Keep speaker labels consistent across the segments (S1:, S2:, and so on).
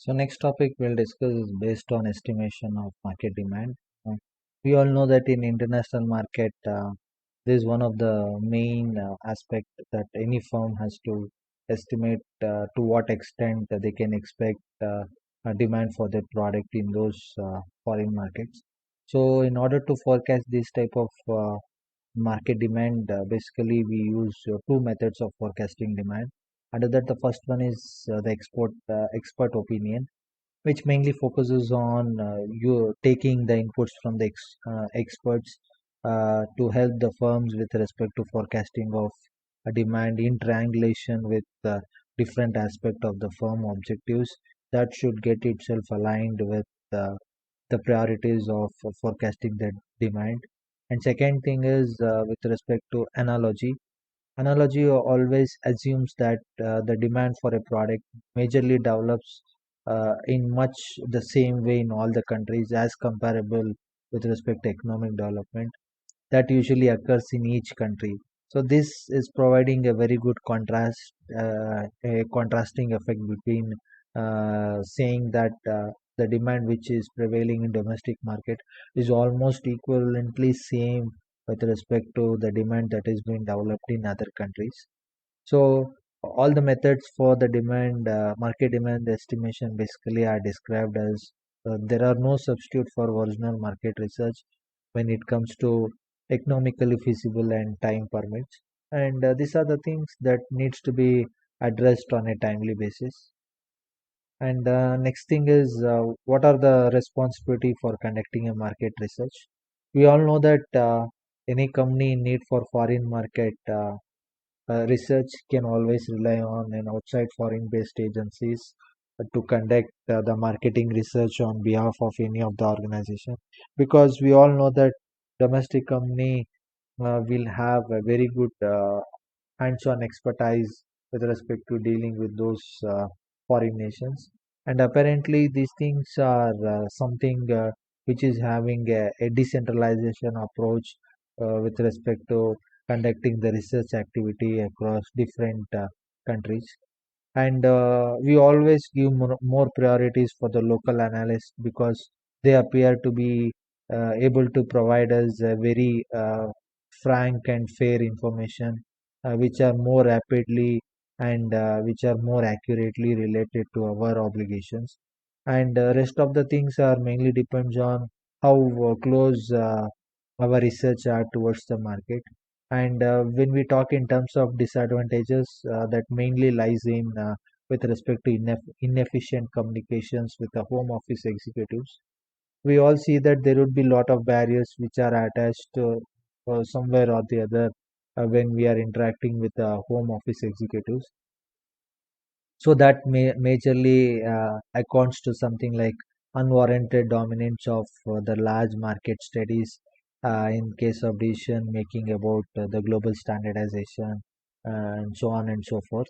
S1: So next topic we'll discuss is based on estimation of market demand. Uh, we all know that in international market, this is one of the main aspect that any firm has to estimate to what extent they can expect a demand for their product in those foreign markets. So in order to forecast this type of market demand, basically we use two methods of forecasting demand. Under that, the first one is the expert opinion, which mainly focuses on you taking the inputs from the experts to help the firms with respect to forecasting of a demand in triangulation with different aspect of the firm objectives that should get itself aligned with the priorities of forecasting the demand. And second thing is with respect to analogy. Analogy always assumes that the demand for a product majorly develops in much the same way in all the countries as comparable with respect to economic development that usually occurs in each country. So this is providing a very good a contrasting effect between saying that the demand which is prevailing in domestic market is almost equivalently same with respect to the demand that is being developed in other countries. So all the methods for the market demand estimation basically are described as there are no substitute for original market research when it comes to economically feasible and time permits. And these are the things that needs to be addressed on a timely basis. And next thing is what are the responsibility for conducting a market research? We all know that any company in need for foreign market research can always rely on an outside foreign based agencies to conduct the marketing research on behalf of any of the organization, because we all know that domestic company will have a very good hands-on expertise with respect to dealing with those foreign nations. And apparently these things are something which is having a decentralization approach with respect to conducting the research activity across different countries. And we always give more priorities for the local analysts because they appear to be able to provide us a very frank and fair information which are more rapidly and which are more accurately related to our obligations. And rest of the things are mainly depends on how close our research are towards the market. And when we talk in terms of disadvantages, that mainly lies in with respect to inefficient communications with the home office executives. We all see that there would be a lot of barriers which are attached to somewhere or the other when we are interacting with the home office executives. So that majorly accounts to something like unwarranted dominance of the large market studies in case of decision making about the global standardization and so on and so forth.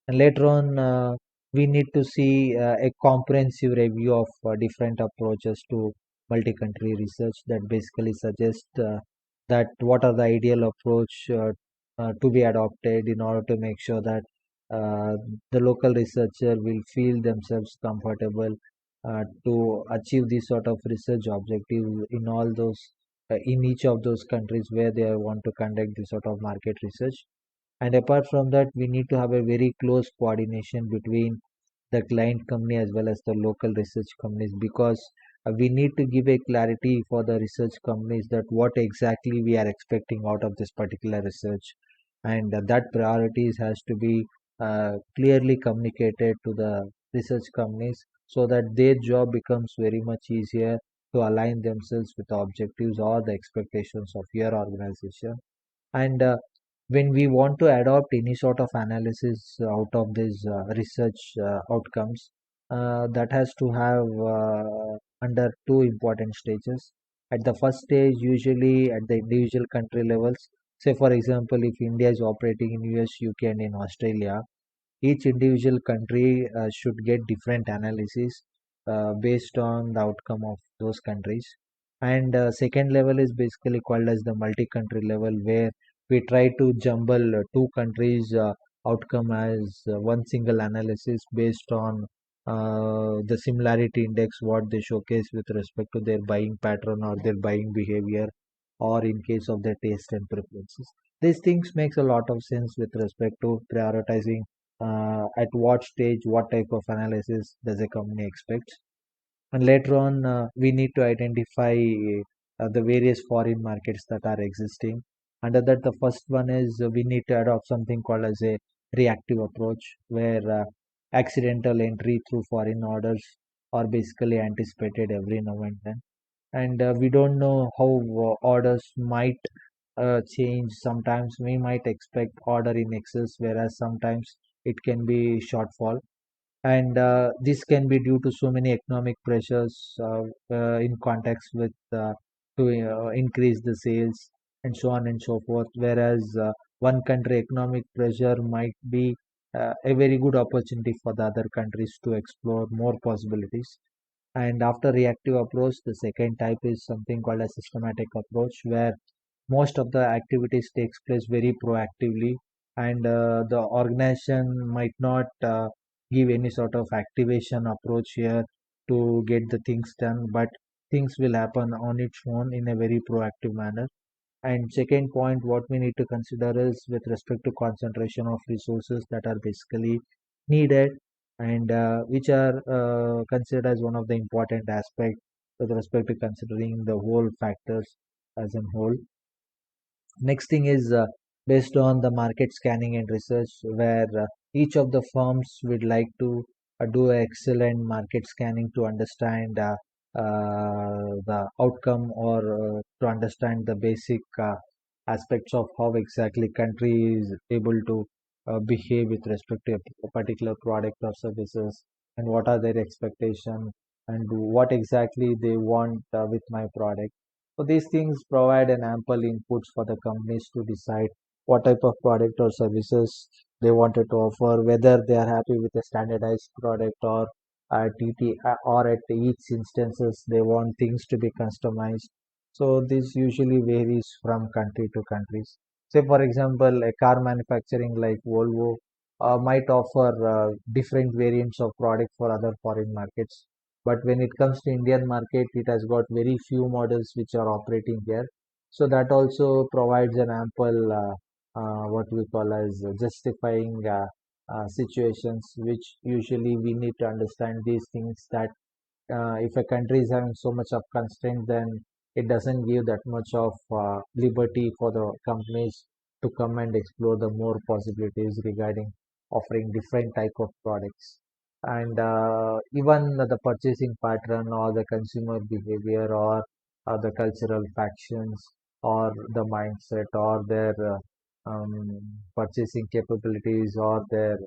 S1: And later on, we need to see a comprehensive review of different approaches to multi-country research that basically suggest that what are the ideal approach to be adopted in order to make sure that uh, the local researcher will feel themselves comfortable to achieve this sort of research objective in all those in each of those countries where they want to conduct this sort of market research. And apart from that, we need to have a very close coordination between the client company as well as the local research companies, because we need to give a clarity for the research companies that what exactly we are expecting out of this particular research, and that priorities has to be clearly communicated to the research companies so that their job becomes very much easier to align themselves with the objectives or the expectations of your organization. And when we want to adopt any sort of analysis out of these research outcomes, that has to have under two important stages. At the first stage, usually at the individual country levels, say for example, if India is operating in US, UK, and in Australia, each individual country should get different analysis based on the outcome of those countries. And second level is basically called as the multi-country level, where we try to jumble two countries outcome as one single analysis based on the similarity index, what they showcase with respect to their buying pattern or their buying behavior, or in case of their taste and preferences. These things makes a lot of sense with respect to prioritizing at what stage, what type of analysis does a company expect. And later on, we need to identify the various foreign markets that are existing. Under that, the first one is we need to adopt something called as a reactive approach, where accidental entry through foreign orders are basically anticipated every now and then. And we don't know how orders might change. Sometimes we might expect order in excess, whereas sometimes it can be shortfall, and this can be due to so many economic pressures in context with to increase the sales and so on and so forth, whereas one country economic pressure might be a very good opportunity for the other countries to explore more possibilities. And after reactive approach, the second type is something called a systematic approach, where most of the activities takes place very proactively, and the organization might not give any sort of activation approach here to get the things done, but things will happen on its own in a very proactive manner. And second point, what we need to consider is with respect to concentration of resources that are basically needed, and which are considered as one of the important aspect with respect to considering the whole factors as a whole. Next thing is based on the market scanning and research, where each of the firms would like to do excellent market scanning to understand the outcome, or to understand the basic aspects of how exactly country is able to behave with respect to a particular product or services, and what are their expectations, and what exactly they want with my product. So these things provide an ample inputs for the companies to decide what type of product or services they wanted to offer, whether they are happy with a standardized product, or at or at each instances they want things to be customized. So this usually varies from country to countries. Say for example, a car manufacturing like Volvo might offer different variants of product for other foreign markets, but when it comes to Indian market, it has got very few models which are operating here. So that also provides an ample what we call as justifying situations, which usually we need to understand these things, that if a country is having so much of constraint, then it doesn't give that much of liberty for the companies to come and explore the more possibilities regarding offering different type of products. And even the purchasing pattern, or the consumer behavior, or the cultural factions, or the mindset, or their purchasing capabilities, or their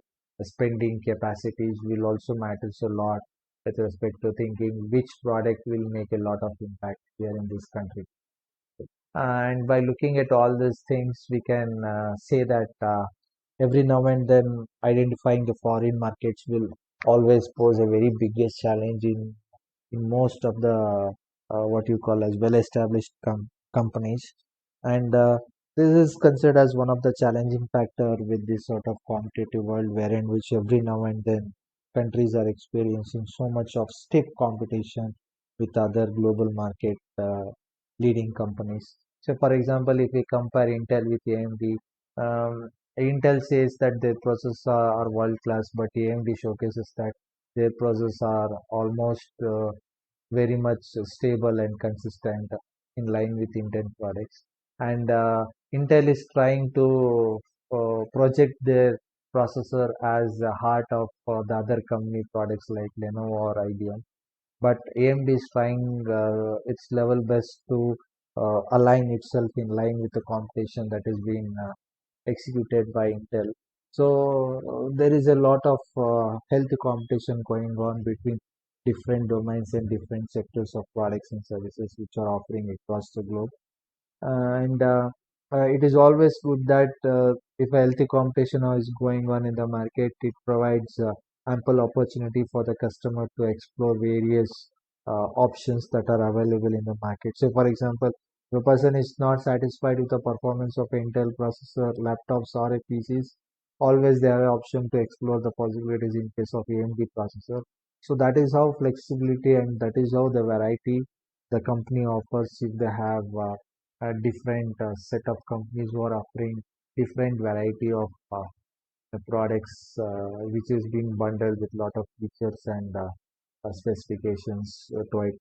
S1: spending capacities will also matters a lot with respect to thinking which product will make a lot of impact here in this country. And by looking at all these things, we can say that every now and then identifying the foreign markets will always pose a very biggest challenge in most of the what you call as well-established companies. And this is considered as one of the challenging factor with this sort of competitive world, wherein which every now and then countries are experiencing so much of stiff competition with other global market leading companies. So, for example, if we compare Intel with AMD, Intel says that their processors are world class, but AMD showcases that their processors are almost very much stable and consistent in line with Intel products. And Intel is trying to project their processor as the heart of the other company products like Lenovo or IBM. But AMD is trying its level best to align itself in line with the competition that is being executed by Intel. So there is a lot of healthy competition going on between different domains and different sectors of products and services which are offering across the globe. And it is always good that if a healthy competition is going on in the market, it provides ample opportunity for the customer to explore various options that are available in the market. So, for example, if a person is not satisfied with the performance of Intel processor, laptops, or a PCs, always there are option to explore the possibilities in case of AMD processor. So that is how flexibility and that is how the variety the company offers. If they have a different set of companies who are offering different variety of the products which is being bundled with lot of features and specifications to it.